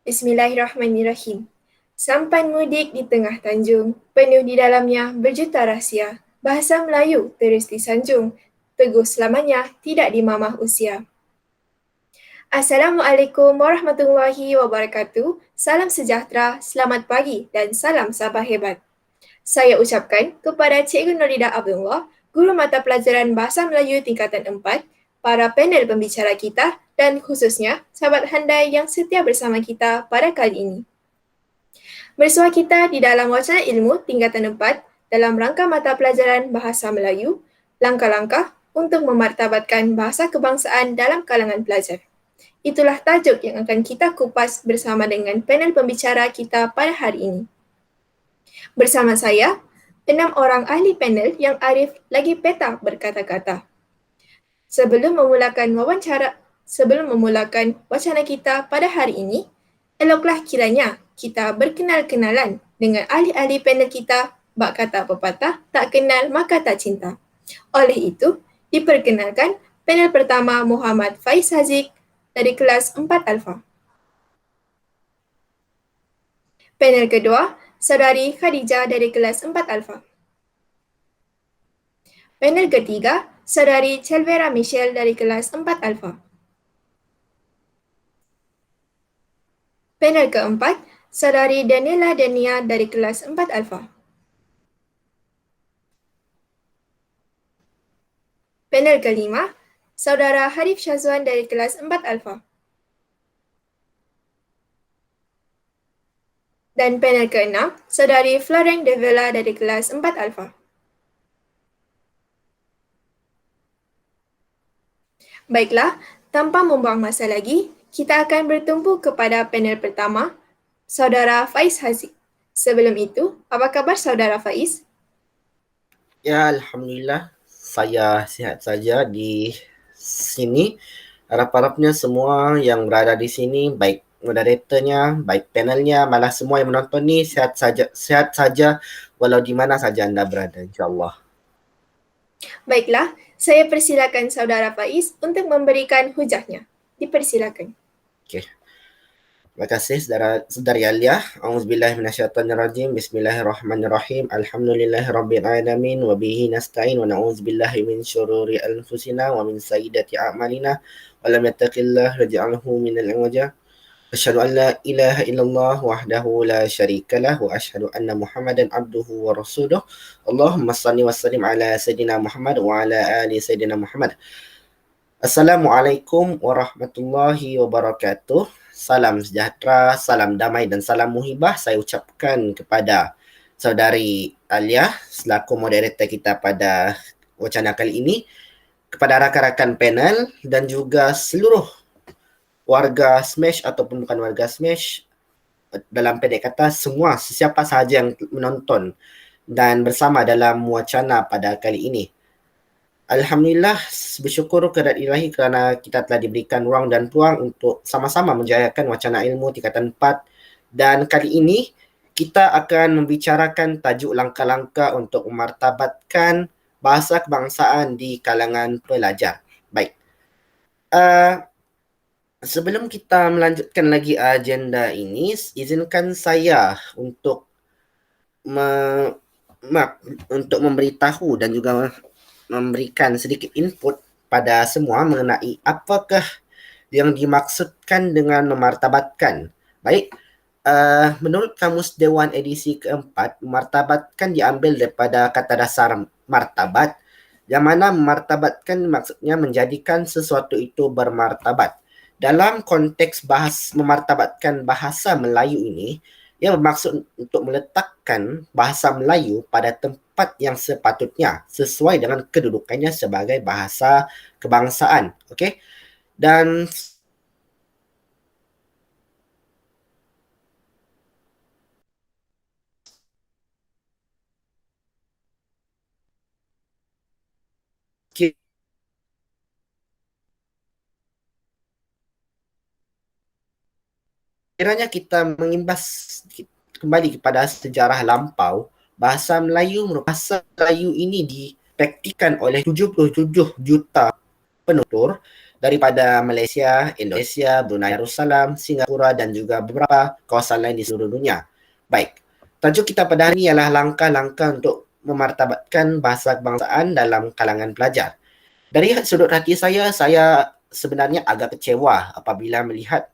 Bismillahirrahmanirrahim. Sampan mudik di tengah tanjung, penuh di dalamnya berjuta rahsia. Bahasa Melayu terus disanjung, teguh selamanya tidak dimamah usia. Assalamualaikum warahmatullahi wabarakatuh. Salam sejahtera, selamat pagi dan salam sabah hebat. Saya ucapkan kepada Cikgu Nurida Abdullah, Guru Mata Pelajaran Bahasa Melayu tingkatan 4, para panel pembicara kita dan khususnya sahabat handai yang setia bersama kita pada kali ini. Bersua kita di dalam wacana ilmu tingkatan 4 dalam rangka mata pelajaran Bahasa Melayu, langkah-langkah untuk memartabatkan bahasa kebangsaan dalam kalangan pelajar. Itulah tajuk yang akan kita kupas bersama dengan panel pembicara kita pada hari ini. Bersama saya, 6 orang ahli panel yang arif lagi peta berkata-kata. Sebelum memulakan wacana kita pada hari ini, eloklah kiranya kita berkenal-kenalan dengan ahli-ahli panel kita, bak kata pepatah, tak kenal maka tak cinta. Oleh itu, diperkenalkan panel pertama Muhammad Faiz Haziq dari kelas 4 Alfa. Panel kedua, Saudari Khadijah dari kelas 4 Alfa. Panel ketiga, Saudari Chelvera Michelle dari kelas 4 Alfa. Panel keempat, Saudari Daniela Dania dari kelas 4 Alfa. Panel kelima, Saudara Harif Syazwan dari kelas 4 Alfa. Dan panel keenam, Saudari Florence De Villa dari kelas 4 Alfa. Baiklah, tanpa membuang masa lagi, kita akan bertumpu kepada panel pertama, Saudara Faiz Haziq. Sebelum itu, apa kabar Saudara Faiz? Ya, Alhamdulillah, saya sihat saja di sini. Harap-harapnya semua yang berada di sini, baik moderatornya, baik panelnya, malah semua yang menonton ni sehat saja walau di mana saja anda berada, insyaAllah. Baiklah, saya persilakan Saudara Faiz untuk memberikan hujahnya. Dipersilakan. Okey. Terima kasih saudari Alia. Auzubillahi minasyaitonirrajim. Bismillahirrahmanirrahim. Alhamdulillahirabbil alamin wa bihi nasta'in wa na'udzubillahi min syururi anfusina wa min sayyiati a'malina. Wa lam yattaqillah yaj'alhu minal amwajah. Asyhadu an la ilaha illallah wahdahu la syarikalah wa asyhadu anna Muhammadan abduhu wa rasuluh. Allahumma shalli wa sallim ala sayidina Muhammad wa ala ali sayidina Muhammad. Assalamualaikum warahmatullahi wabarakatuh. Salam sejahtera, salam damai dan salam muhibah saya ucapkan kepada saudari Alia selaku moderator kita pada wacana kali ini, kepada rakan-rakan panel dan juga seluruh warga Smash ataupun bukan warga Smash, dalam pendek kata semua sesiapa sahaja yang menonton dan bersama dalam wacana pada kali ini. Alhamdulillah, bersyukur kepada ilahi kerana kita telah diberikan ruang dan peluang untuk sama-sama menjayakan wacana ilmu tingkatan 4, dan kali ini kita akan membicarakan tajuk langkah-langkah untuk memartabatkan bahasa kebangsaan di kalangan pelajar. Baik. Sebelum kita melanjutkan lagi agenda ini, izinkan saya untuk memberitahu dan juga memberikan sedikit input pada semua mengenai apakah yang dimaksudkan dengan memartabatkan. Baik, menurut Kamus Dewan edisi keempat, memartabatkan diambil daripada kata dasar martabat, yang mana memartabatkan maksudnya menjadikan sesuatu itu bermartabat. Dalam konteks memartabatkan bahasa Melayu ini, ia bermaksud untuk meletakkan bahasa Melayu pada tempat yang sepatutnya sesuai dengan kedudukannya sebagai bahasa kebangsaan. Okey? Dan kiranya kita mengimbas kembali kepada sejarah lampau, bahasa Melayu ini dipraktikkan oleh 77 juta penutur daripada Malaysia, Indonesia, Brunei Darussalam, Singapura dan juga beberapa kawasan lain di seluruh dunia. Baik, tajuk kita pada hari ini ialah langkah-langkah untuk memartabatkan bahasa kebangsaan dalam kalangan pelajar. Dari sudut hati saya sebenarnya agak kecewa apabila melihat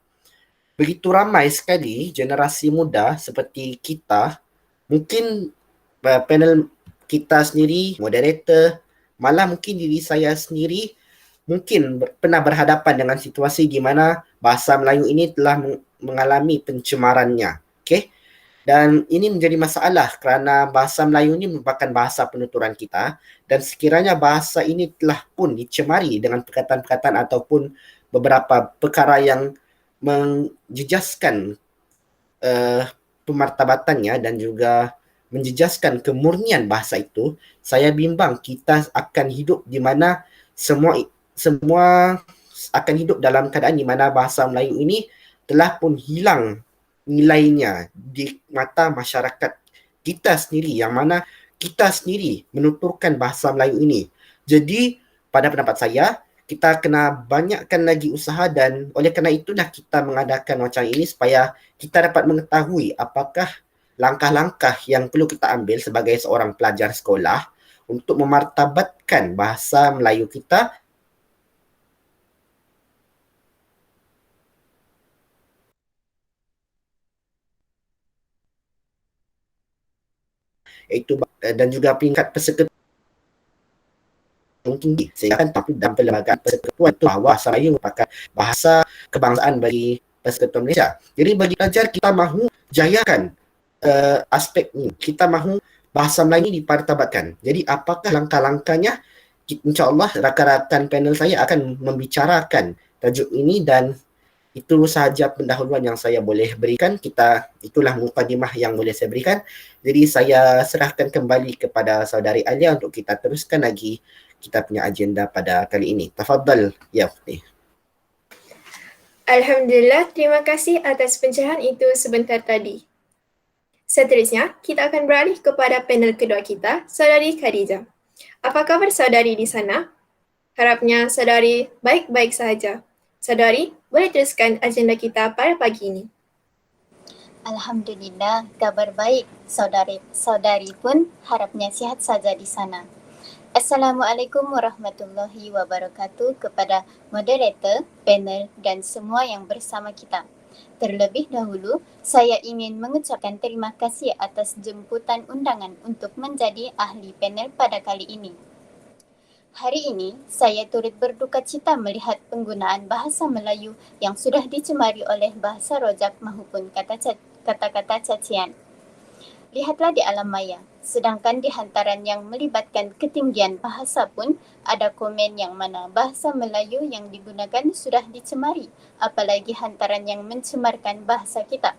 begitu ramai sekali generasi muda seperti kita, mungkin panel kita sendiri, moderator, malah mungkin diri saya sendiri mungkin pernah berhadapan dengan situasi di mana bahasa Melayu ini telah mengalami pencemarannya. Okay? Dan ini menjadi masalah kerana bahasa Melayu ini merupakan bahasa penuturan kita dan sekiranya bahasa ini telah pun dicemari dengan perkataan-perkataan ataupun beberapa perkara yang menjejaskan uh, pemartabatannya dan juga menjejaskan kemurnian bahasa itu, saya bimbang kita akan hidup di mana semua akan hidup dalam keadaan di mana bahasa Melayu ini telah pun hilang nilainya di mata masyarakat kita sendiri, yang mana kita sendiri menuturkan bahasa Melayu ini. Jadi pada pendapat saya, kita kena banyakkan lagi usaha dan oleh kerana itulah kita mengadakan macam ini supaya kita dapat mengetahui apakah langkah-langkah yang perlu kita ambil sebagai seorang pelajar sekolah untuk memartabatkan bahasa Melayu kita iaitu dan juga peringkat persekutuan tinggi sehingga tapi dalam perlembagaan persekutuan itu bahawa bahasa Melayu merupakan bahasa kebangsaan bagi Persekutuan Malaysia. Jadi bagi pelajar kita mahu jayakan aspek ini. Kita mahu bahasa Melayu ini dimartabatkan. Jadi apakah langkah-langkahnya? InsyaAllah rakan-rakan panel saya akan membicarakan tajuk ini dan itu sahaja pendahuluan yang saya boleh berikan. Itulah mukadimah yang boleh saya berikan. Jadi saya serahkan kembali kepada saudari Alia untuk kita teruskan lagi kita punya agenda pada kali ini. Tafadhal ya Fatih. Alhamdulillah, terima kasih atas pencerahan itu sebentar tadi. Seterusnya, kita akan beralih kepada panel kedua kita, Saudari Khadijah. Apa khabar saudari di sana? Harapnya saudari baik-baik sahaja. Saudari, boleh teruskan agenda kita pada pagi ini. Alhamdulillah, kabar baik. Saudari pun harapnya sihat saja di sana. Assalamualaikum warahmatullahi wabarakatuh kepada moderator, panel dan semua yang bersama kita. Terlebih dahulu, saya ingin mengucapkan terima kasih atas jemputan undangan untuk menjadi ahli panel pada kali ini. Hari ini, saya turut berduka cita melihat penggunaan bahasa Melayu yang sudah dicemari oleh bahasa rojak maupun kata-kata cacian. Lihatlah di alam maya, sedangkan di hantaran yang melibatkan ketinggian bahasa pun ada komen yang mana bahasa Melayu yang digunakan sudah dicemari, apalagi hantaran yang mencemarkan bahasa kita.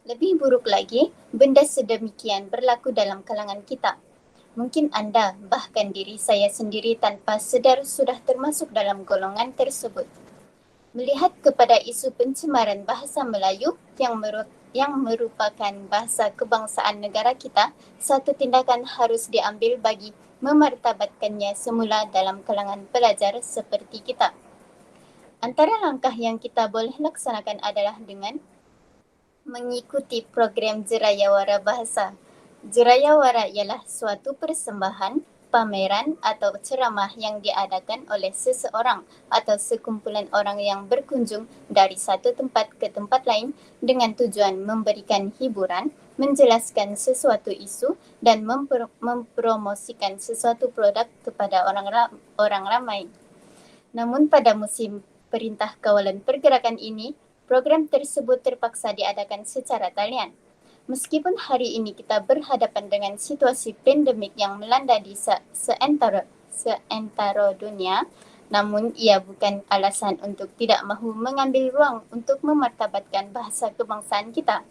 Lebih buruk lagi, benda sedemikian berlaku dalam kalangan kita. Mungkin anda, bahkan diri saya sendiri tanpa sedar sudah termasuk dalam golongan tersebut. Melihat kepada isu pencemaran bahasa Melayu yang merupakan bahasa kebangsaan negara kita, satu tindakan harus diambil bagi memartabatkannya semula dalam kalangan pelajar seperti kita. Antara langkah yang kita boleh laksanakan adalah dengan mengikuti program Jerayawara Bahasa. Jerayawara ialah suatu persembahan, pameran atau ceramah yang diadakan oleh seseorang atau sekumpulan orang yang berkunjung dari satu tempat ke tempat lain dengan tujuan memberikan hiburan, menjelaskan sesuatu isu dan mempromosikan sesuatu produk kepada orang ramai. Namun pada musim Perintah Kawalan Pergerakan ini, program tersebut terpaksa diadakan secara talian. Meskipun hari ini kita berhadapan dengan situasi pandemik yang melanda di seantero dunia, namun ia bukan alasan untuk tidak mahu mengambil ruang untuk memartabatkan bahasa kebangsaan kita.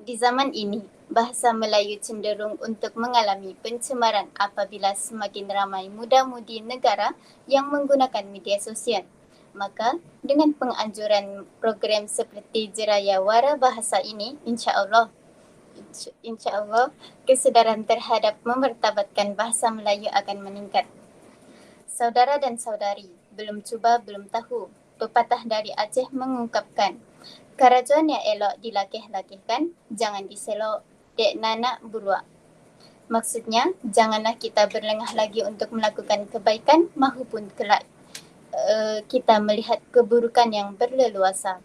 Di zaman ini, bahasa Melayu cenderung untuk mengalami pencemaran apabila semakin ramai muda-mudi negara yang menggunakan media sosial. Maka, dengan penganjuran program seperti Jerayawara Bahasa ini, insya-Allah kesedaran terhadap memartabatkan bahasa Melayu akan meningkat. Saudara dan saudari, belum cuba belum tahu. Pepatah dari Aceh mengungkapkan, kerajuan yang elok dilakih-lakihkan, jangan diselok dek nanak buruak. Maksudnya, janganlah kita berlengah lagi untuk melakukan kebaikan mahupun kelak kita melihat keburukan yang berleluasa.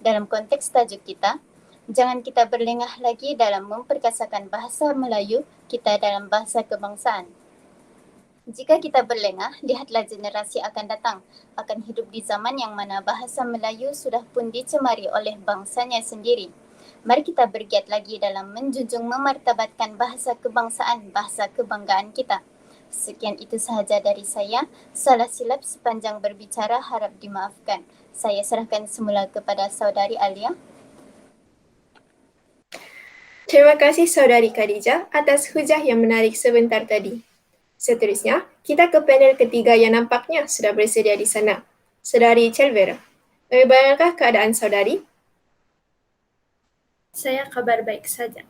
Dalam konteks tajuk kita, jangan kita berlengah lagi dalam memperkasakan bahasa Melayu kita dalam bahasa kebangsaan. Jika kita berlengah, lihatlah generasi akan datang akan hidup di zaman yang mana bahasa Melayu sudah pun dicemari oleh bangsanya sendiri. Mari kita bergiat lagi dalam menjunjung memartabatkan bahasa kebangsaan, bahasa kebanggaan kita. Sekian itu sahaja dari saya. Salah silap sepanjang berbicara harap dimaafkan. Saya serahkan semula kepada saudari Alia. Terima kasih saudari Khadijah atas hujah yang menarik sebentar tadi. Seterusnya, kita ke panel ketiga yang nampaknya sudah bersedia di sana. Saudari Chelvera, bagaimanakah keadaan saudari? Saya kabar baik saja.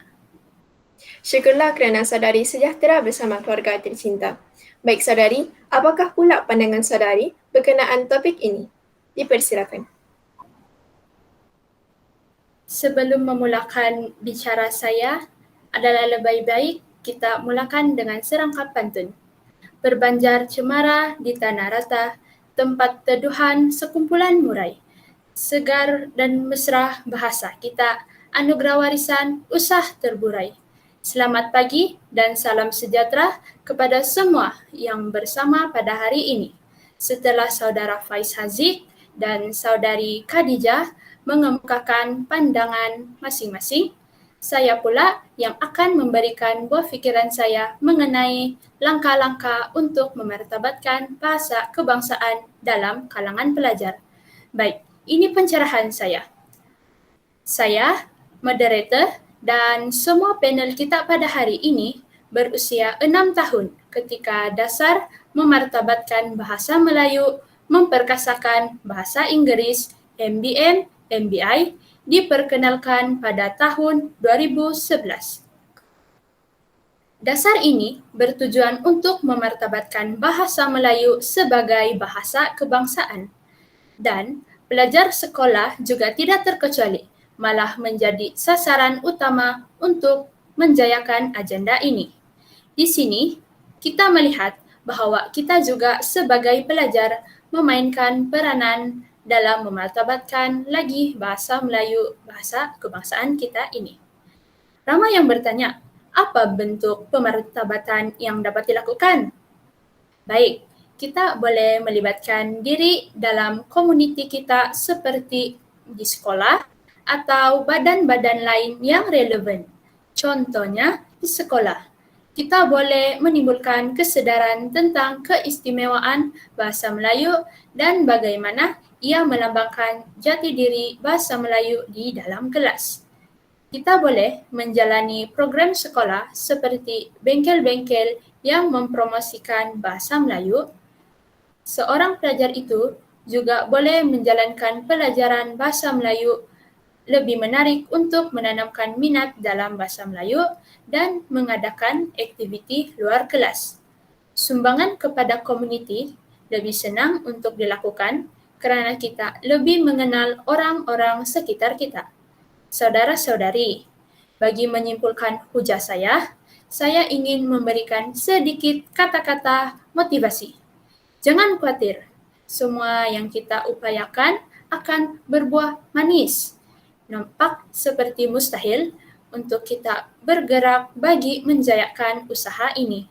Syukurlah kerana saudari sejahtera bersama keluarga tercinta. Baik saudari, apakah pula pandangan saudari berkenaan topik ini? Dipersilakan. Sebelum memulakan bicara saya, adalah lebih baik kita mulakan dengan serangkap pantun. Berbanjar cemara di tanah rata, tempat teduhan sekumpulan murai. Segar dan mesra bahasa kita, anugerah warisan usah terburai. Selamat pagi dan salam sejahtera kepada semua yang bersama pada hari ini. Setelah saudara Faiz Haziq dan saudari Khadijah mengemukakan pandangan masing-masing, saya pula yang akan memberikan buah fikiran saya mengenai langkah-langkah untuk memartabatkan bahasa kebangsaan dalam kalangan pelajar. Baik, ini pencerahan saya. Saya, moderator, dan semua panel kita pada hari ini berusia 6 tahun ketika dasar memartabatkan bahasa Melayu, memperkasakan bahasa Inggeris, MBM, MBI, diperkenalkan pada tahun 2011. Dasar ini bertujuan untuk memartabatkan bahasa Melayu sebagai bahasa kebangsaan. Dan pelajar sekolah juga tidak terkecuali, malah menjadi sasaran utama untuk menjayakan agenda ini. Di sini, kita melihat bahwa kita juga sebagai pelajar memainkan peranan dalam memartabatkan lagi bahasa Melayu, bahasa kebangsaan kita ini. Ramai yang bertanya, apa bentuk pemartabatan yang dapat dilakukan? Baik, kita boleh melibatkan diri dalam komuniti kita seperti di sekolah atau badan-badan lain yang relevan. Contohnya, di sekolah, kita boleh menimbulkan kesedaran tentang keistimewaan bahasa Melayu dan bagaimana ia melambangkan jati diri bahasa Melayu di dalam kelas. Kita boleh menjalani program sekolah seperti bengkel-bengkel yang mempromosikan bahasa Melayu. Seorang pelajar itu juga boleh menjalankan pelajaran bahasa Melayu lebih menarik untuk menanamkan minat dalam bahasa Melayu dan mengadakan aktiviti luar kelas. Sumbangan kepada komuniti lebih senang untuk dilakukan kerana kita lebih mengenal orang-orang sekitar kita. Saudara-saudari, bagi menyimpulkan hujah saya ingin memberikan sedikit kata-kata motivasi. Jangan khawatir, semua yang kita upayakan akan berbuah manis. Nampak seperti mustahil untuk kita bergerak bagi menjayakan usaha ini.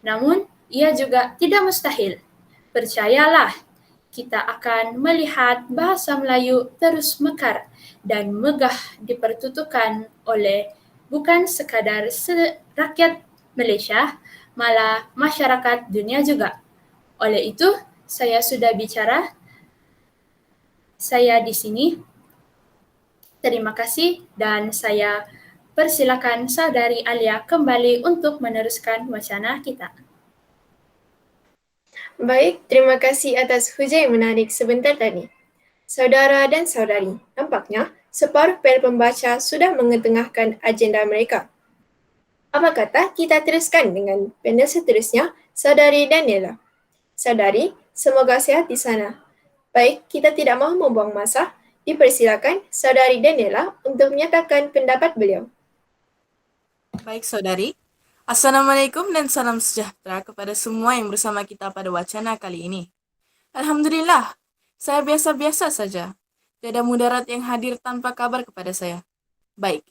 Namun, ia juga tidak mustahil. Percayalah, kita akan melihat bahasa Melayu terus mekar dan megah dipertuturkan oleh bukan sekadar rakyat Malaysia, malah masyarakat dunia juga. Oleh itu, saya sudah bicara. Saya di sini. Terima kasih dan saya persilakan saudari Alia kembali untuk meneruskan wacana kita. Baik, terima kasih atas hujah yang menarik sebentar tadi. Saudara dan saudari, nampaknya separuh panel pembaca sudah mengetengahkan agenda mereka. Apa kata kita teruskan dengan panel seterusnya, saudari Daniela. Saudari, semoga sehat di sana. Baik, kita tidak mahu membuang masa. Dipersilakan Saudari Daniela untuk menyatakan pendapat beliau. Baik, saudari. Assalamualaikum dan salam sejahtera kepada semua yang bersama kita pada wacana kali ini. Alhamdulillah, saya biasa-biasa saja. Tiada mudarat yang hadir tanpa kabar kepada saya. Baik,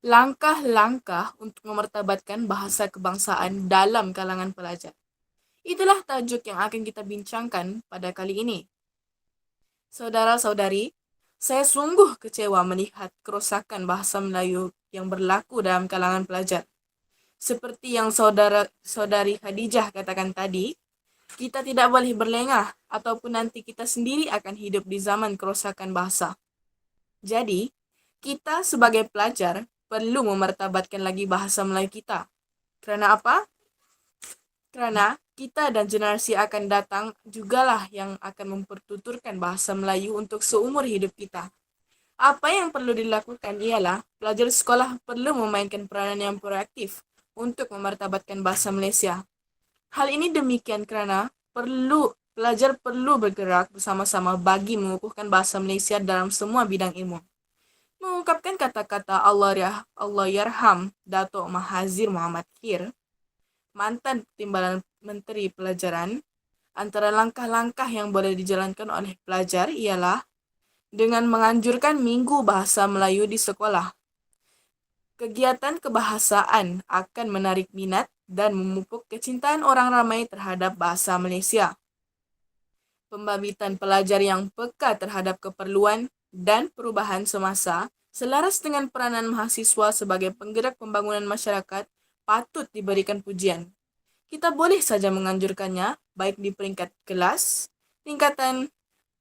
langkah-langkah untuk memartabatkan bahasa kebangsaan dalam kalangan pelajar. Itulah tajuk yang akan kita bincangkan pada kali ini. Saudara-saudari, saya sungguh kecewa melihat kerusakan bahasa Melayu yang berlaku dalam kalangan pelajar. Seperti yang saudari Khadijah katakan tadi, kita tidak boleh berlengah ataupun nanti kita sendiri akan hidup di zaman kerusakan bahasa. Jadi, kita sebagai pelajar perlu memartabatkan lagi bahasa Melayu kita. Kerana apa? Kerana kita dan generasi akan datang jugalah yang akan mempertuturkan bahasa Melayu untuk seumur hidup kita. Apa yang perlu dilakukan ialah pelajar sekolah perlu memainkan peranan yang proaktif untuk memartabatkan bahasa Malaysia. Hal ini demikian kerana pelajar perlu bergerak bersama-sama bagi mengukuhkan bahasa Malaysia dalam semua bidang ilmu. Mengungkapkan kata-kata Allah Yarham Dato' Mahathir Mohamad Khair, mantan Timbalan Menteri Pelajaran, antara langkah-langkah yang boleh dijalankan oleh pelajar ialah dengan menganjurkan Minggu Bahasa Melayu di sekolah. Kegiatan kebahasaan akan menarik minat dan memupuk kecintaan orang ramai terhadap bahasa Malaysia. Pembabitan pelajar yang peka terhadap keperluan dan perubahan semasa selaras dengan peranan mahasiswa sebagai penggerak pembangunan masyarakat patut diberikan pujian. Kita boleh saja menganjurkannya baik di peringkat kelas, tingkatan,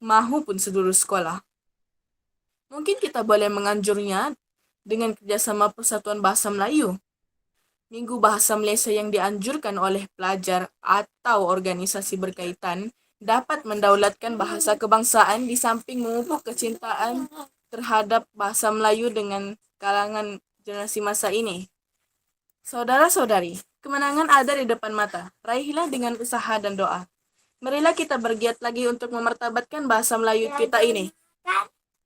mahupun seluruh sekolah. Mungkin kita boleh menganjurnya dengan kerjasama Persatuan Bahasa Melayu. Minggu Bahasa Malaysia yang dianjurkan oleh pelajar atau organisasi berkaitan dapat mendaulatkan bahasa kebangsaan di samping memupuk kecintaan terhadap bahasa Melayu dengan kalangan generasi masa ini. Saudara-saudari, kemenangan ada di depan mata. Raihlah dengan usaha dan doa. Marilah kita bergiat lagi untuk memartabatkan bahasa Melayu kita ini.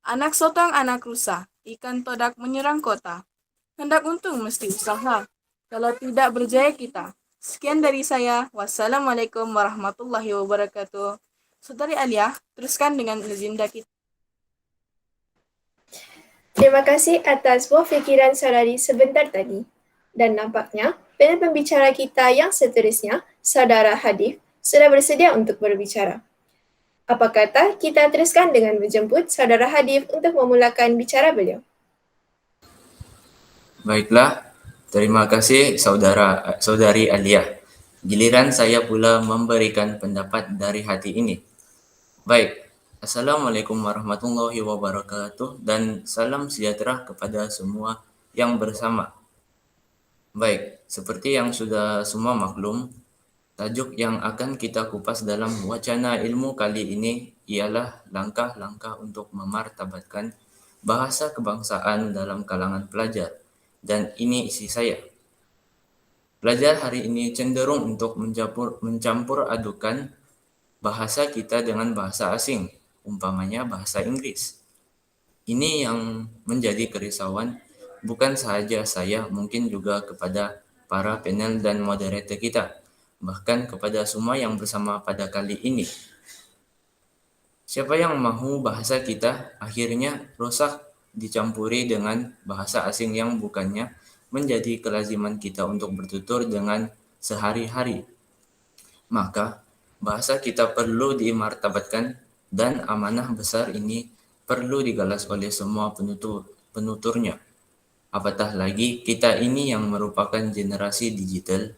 Anak sotong anak rusa, ikan todak menyerang kota. Hendak untung mesti usaha. Kalau tidak berjaya kita. Sekian dari saya. Wassalamualaikum warahmatullahi wabarakatuh. Saudari Alia, teruskan dengan legenda kita. Terima kasih atas buah fikiran saudari sebentar tadi. Dan nampaknya, panel pembicara kita yang seterusnya, Saudara Hadif, sudah bersedia untuk berbicara. Apa kata kita teruskan dengan menjemput Saudara Hadif untuk memulakan bicara beliau? Baiklah, terima kasih saudari Alia. Giliran saya pula memberikan pendapat dari hati ini. Baik, Assalamualaikum warahmatullahi wabarakatuh dan salam sejahtera kepada semua yang bersama. Baik, seperti yang sudah semua maklum, tajuk yang akan kita kupas dalam wacana ilmu kali ini ialah langkah-langkah untuk memartabatkan bahasa kebangsaan dalam kalangan pelajar. Dan ini isi saya. Pelajar hari ini cenderung untuk mencampur adukan bahasa kita dengan bahasa asing, umpamanya bahasa Inggris. Ini yang menjadi kerisauan bukan sahaja saya, mungkin juga kepada para panel dan moderator kita, bahkan kepada semua yang bersama pada kali ini. Siapa yang mahu bahasa kita akhirnya rosak dicampuri dengan bahasa asing yang bukannya menjadi kelaziman kita untuk bertutur dengan sehari-hari. Maka bahasa kita perlu dimartabatkan dan amanah besar ini perlu digalas oleh semua penuturnya. Apatah lagi kita ini yang merupakan generasi digital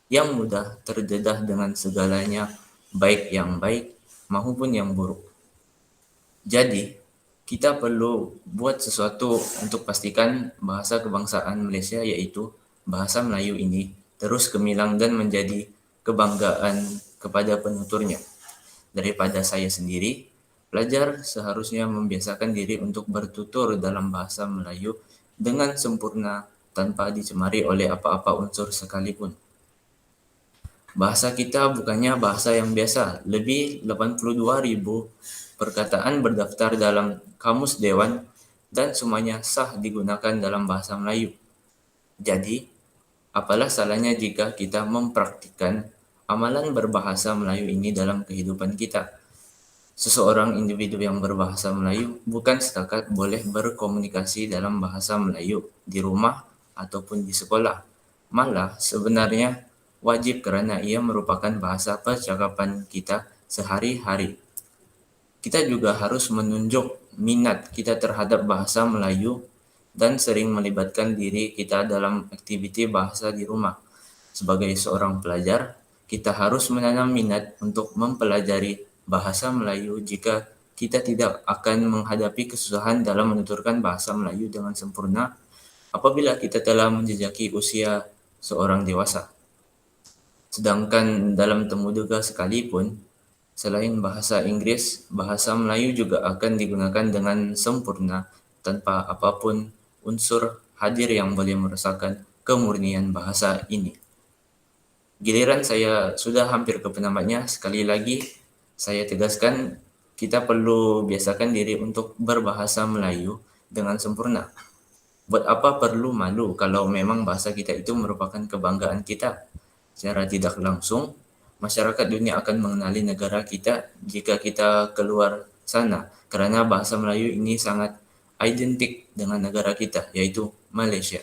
yang mudah terdedah dengan segalanya, baik yang baik maupun yang buruk. Jadi, kita perlu buat sesuatu untuk pastikan bahasa kebangsaan Malaysia yaitu bahasa Melayu ini terus gemilang dan menjadi kebanggaan kepada penuturnya. Daripada saya sendiri, pelajar seharusnya membiasakan diri untuk bertutur dalam bahasa Melayu dengan sempurna tanpa dicemari oleh apa-apa unsur sekalipun. Bahasa kita bukannya bahasa yang biasa. Lebih 82.000 perkataan berdaftar dalam Kamus Dewan dan semuanya sah digunakan dalam bahasa Melayu. Jadi, apalah salahnya jika kita mempraktikkan amalan berbahasa Melayu ini dalam kehidupan kita? Seseorang individu yang berbahasa Melayu bukan setakat boleh berkomunikasi dalam bahasa Melayu di rumah ataupun di sekolah. Malah sebenarnya wajib karena ia merupakan bahasa percakapan kita sehari-hari. Kita juga harus menunjuk minat kita terhadap bahasa Melayu dan sering melibatkan diri kita dalam aktiviti bahasa di rumah. Sebagai seorang pelajar, kita harus menanam minat untuk mempelajari bahasa Melayu jika kita tidak akan menghadapi kesusahan dalam menuturkan bahasa Melayu dengan sempurna apabila kita telah menjejaki usia seorang dewasa. Sedangkan dalam temuduga sekalipun, selain bahasa Inggris, bahasa Melayu juga akan digunakan dengan sempurna tanpa apapun unsur hadir yang boleh merusakan kemurnian bahasa ini. Giliran saya sudah hampir ke penamatnya, sekali lagi saya tegaskan kita perlu biasakan diri untuk berbahasa Melayu dengan sempurna. Buat apa perlu malu kalau memang bahasa kita itu merupakan kebanggaan kita? Secara tidak langsung, masyarakat dunia akan mengenali negara kita jika kita keluar sana, karena bahasa Melayu ini sangat identik dengan negara kita, yaitu Malaysia.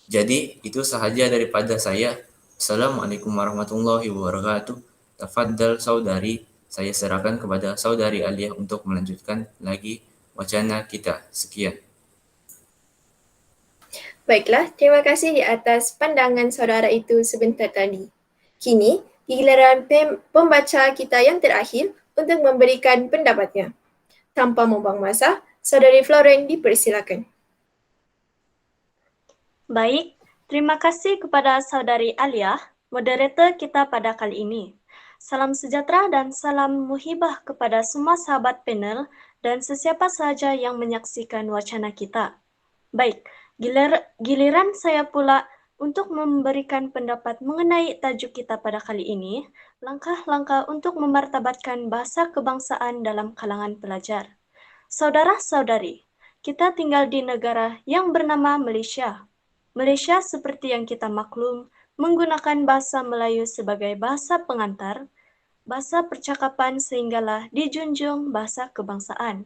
Jadi, itu sahaja daripada saya. Assalamualaikum warahmatullahi wabarakatuh. Tafadhal saudari, saya serahkan kepada saudari Alia untuk melanjutkan lagi wacana kita. Sekian. Baiklah, terima kasih di atas pandangan saudara itu sebentar tadi. Kini, giliran pembaca kita yang terakhir untuk memberikan pendapatnya. Tanpa membuang masa, saudari Floren dipersilakan. Baik, terima kasih kepada saudari Alia, moderator kita pada kali ini. Salam sejahtera dan salam muhibah kepada semua sahabat panel dan sesiapa sahaja yang menyaksikan wacana kita. Baik, giliran saya pula untuk memberikan pendapat mengenai tajuk kita pada kali ini, langkah-langkah untuk memartabatkan bahasa kebangsaan dalam kalangan pelajar. Saudara-saudari, kita tinggal di negara yang bernama Malaysia. Malaysia seperti yang kita maklum, menggunakan bahasa Melayu sebagai bahasa pengantar, bahasa percakapan sehinggalah dijunjung bahasa kebangsaan.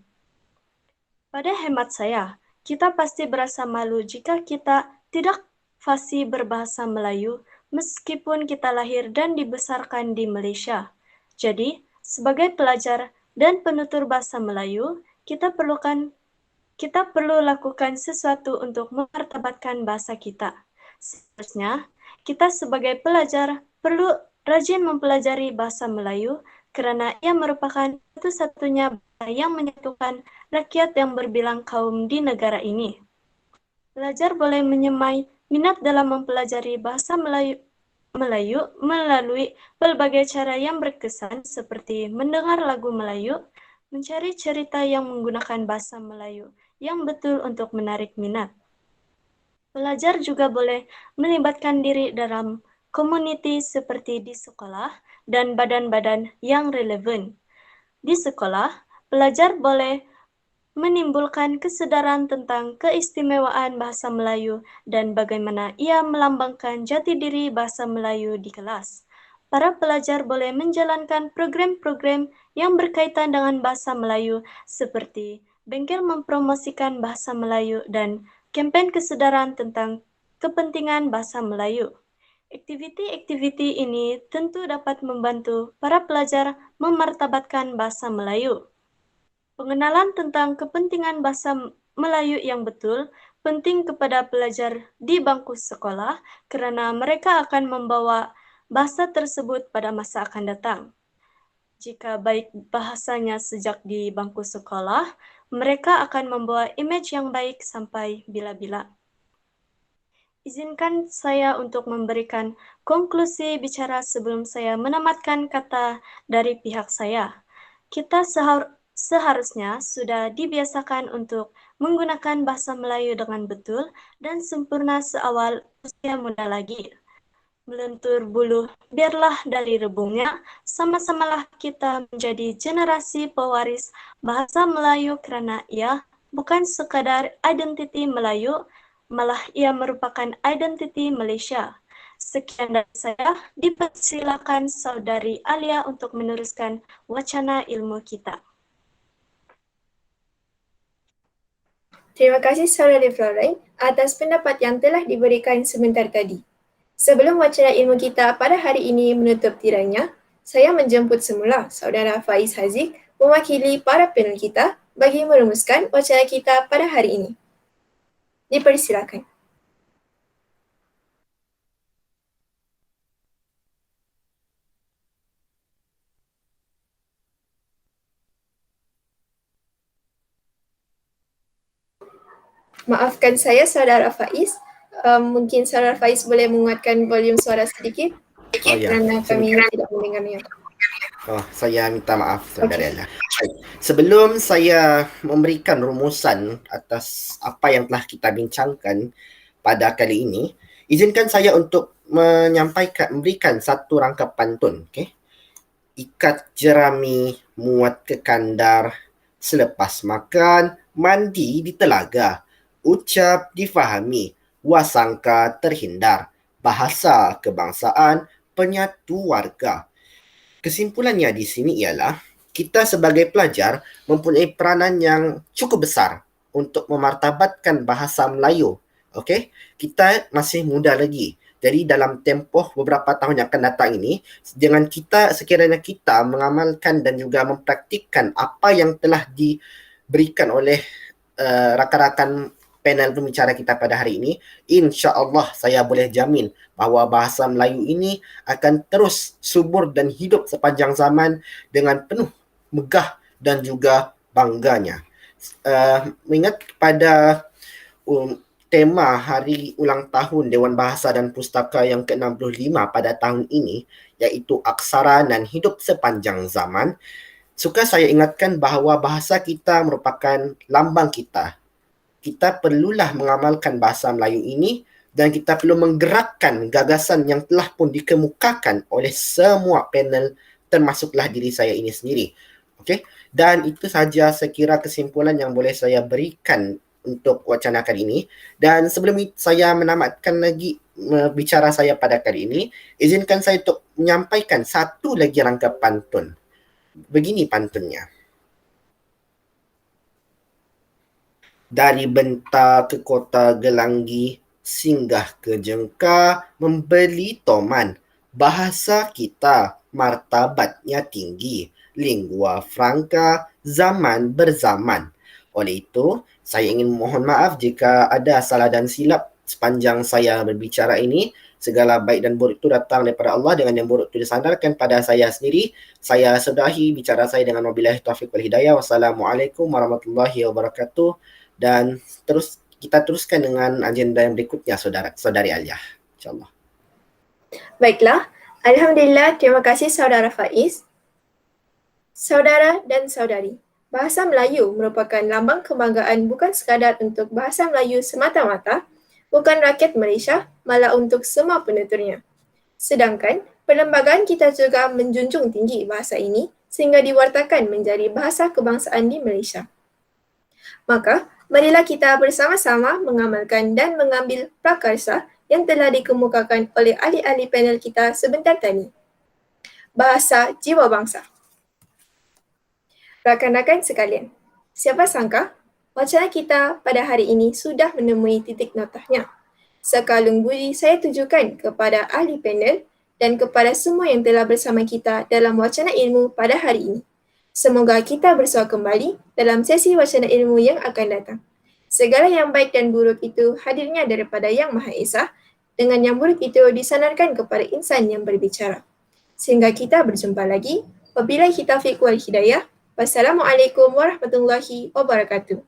Pada hemat saya, kita pasti berasa malu jika kita tidak fasih berbahasa Melayu meskipun kita lahir dan dibesarkan di Malaysia. Jadi, sebagai pelajar dan penutur bahasa Melayu, kita perlu lakukan sesuatu untuk memartabatkan bahasa kita. Seharusnya, kita sebagai pelajar perlu rajin mempelajari bahasa Melayu kerana ia merupakan satu-satunya bahasa yang menyatukan rakyat yang berbilang kaum di negara ini. Pelajar boleh menyemai minat dalam mempelajari bahasa Melayu melalui pelbagai cara yang berkesan seperti mendengar lagu Melayu, mencari cerita yang menggunakan bahasa Melayu yang betul untuk menarik minat. Pelajar juga boleh melibatkan diri dalam komuniti seperti di sekolah dan badan-badan yang relevan. Di sekolah, pelajar boleh menimbulkan kesedaran tentang keistimewaan bahasa Melayu dan bagaimana ia melambangkan jati diri bahasa Melayu di kelas. Para pelajar boleh menjalankan program-program yang berkaitan dengan bahasa Melayu seperti bengkel mempromosikan bahasa Melayu dan kempen kesedaran tentang kepentingan bahasa Melayu. Aktiviti-aktiviti ini tentu dapat membantu para pelajar memartabatkan bahasa Melayu. Pengenalan tentang kepentingan bahasa Melayu yang betul penting kepada pelajar di bangku sekolah kerana mereka akan membawa bahasa tersebut pada masa akan datang. Jika baik bahasanya sejak di bangku sekolah, mereka akan membawa imej yang baik sampai bila-bila. Izinkan saya untuk memberikan konklusi bicara sebelum saya menamatkan kata dari pihak saya. Kita seharusnya sudah dibiasakan untuk menggunakan bahasa Melayu dengan betul dan sempurna seawal usia muda lagi. melentur bulu, biarlah dari rebungnya, sama-samalah kita menjadi generasi pewaris bahasa Melayu kerana ia bukan sekadar identiti Melayu, malah ia merupakan identiti Malaysia. Sekian dari saya, dipersilakan Saudari Alia untuk meneruskan wacana ilmu kita. Terima kasih Saudari Florine atas pendapat yang telah diberikan sebentar tadi. Sebelum wacana ilmu kita pada hari ini menutup tirainya, saya menjemput semula Saudara Faiz Haziq mewakili para panel kita bagi merumuskan wacana kita pada hari ini. Dipersilakan. Maafkan saya, Saudara Faiz. Mungkin Saudara Faiz boleh menguatkan volume suara sedikit Oh ya, kerana kami silakan. tidak mendengarnya. Saya minta maaf Saudara Ella. Baik. Sebelum saya memberikan rumusan atas apa yang telah kita bincangkan pada kali ini, izinkan saya untuk memberikan satu rangka pantun. Okay? Ikat jerami muat ke kandar, selepas makan mandi di telaga, ucap difahami, wasangka terhindar, bahasa kebangsaan penyatu warga. Kesimpulannya di sini ialah kita sebagai pelajar mempunyai peranan yang cukup besar untuk memartabatkan bahasa Melayu. Okey, kita masih muda lagi. Jadi dalam tempoh beberapa tahun yang akan datang ini, dengan kita sekiranya kita mengamalkan dan juga mempraktikkan apa yang telah diberikan oleh rakan-rakan panel pembicara kita pada hari ini, insya-Allah saya boleh jamin bahawa bahasa Melayu ini akan terus subur dan hidup sepanjang zaman dengan penuh megah dan juga bangganya. Mengingat pada tema hari ulang tahun Dewan Bahasa dan Pustaka yang ke-65 pada tahun ini, iaitu aksara dan hidup sepanjang zaman, suka saya ingatkan bahawa bahasa kita merupakan lambang kita. Kita perlulah mengamalkan bahasa Melayu ini dan kita perlu menggerakkan gagasan yang telah pun dikemukakan oleh semua panel termasuklah diri saya ini sendiri. Okey? Dan itu sahaja saya kira kesimpulan yang boleh saya berikan untuk wacana kali ini. Dan sebelum saya menamatkan lagi bicara saya pada kali ini, izinkan saya untuk menyampaikan satu lagi rangka pantun. Begini pantunnya. Dari Benta ke Kota Gelanggi, singgah ke Jengka, membeli toman. Bahasa kita martabatnya tinggi, lingua franca, zaman berzaman. Oleh itu, saya ingin mohon maaf jika ada salah dan silap sepanjang saya berbicara ini. Segala baik dan buruk itu datang daripada Allah, dengan yang buruk itu disandarkan pada saya sendiri. Saya sudahi bicara saya dengan wabillahi taufiq wal hidayah. Wassalamualaikum warahmatullahi wabarakatuh. Dan kita teruskan dengan agenda yang berikutnya, Saudari Alia, insyaAllah. Baiklah, Alhamdulillah, terima kasih Saudara Faiz. Saudara dan saudari, bahasa Melayu merupakan lambang kebanggaan bukan sekadar untuk bahasa Melayu semata-mata, bukan rakyat Malaysia, malah untuk semua penuturnya. Sedangkan, perlembagaan kita juga menjunjung tinggi bahasa ini sehingga diwartakan menjadi bahasa kebangsaan di Malaysia. Maka, marilah kita bersama-sama mengamalkan dan mengambil prakarsa yang telah dikemukakan oleh ahli-ahli panel kita sebentar tadi. Bahasa jiwa bangsa. Rakan-rakan sekalian, siapa sangka wacana kita pada hari ini sudah menemui titik notahnya. Sekalung budi saya tujukan kepada ahli panel dan kepada semua yang telah bersama kita dalam wacana ilmu pada hari ini. Semoga kita bersua kembali dalam sesi wacana ilmu yang akan datang. Segala yang baik dan buruk itu hadirnya daripada Yang Maha Esa, dengan yang buruk itu disandarkan kepada insan yang berbicara. Sehingga kita berjumpa lagi. Wabillahi taufiq wal hidayah. Wassalamualaikum warahmatullahi wabarakatuh.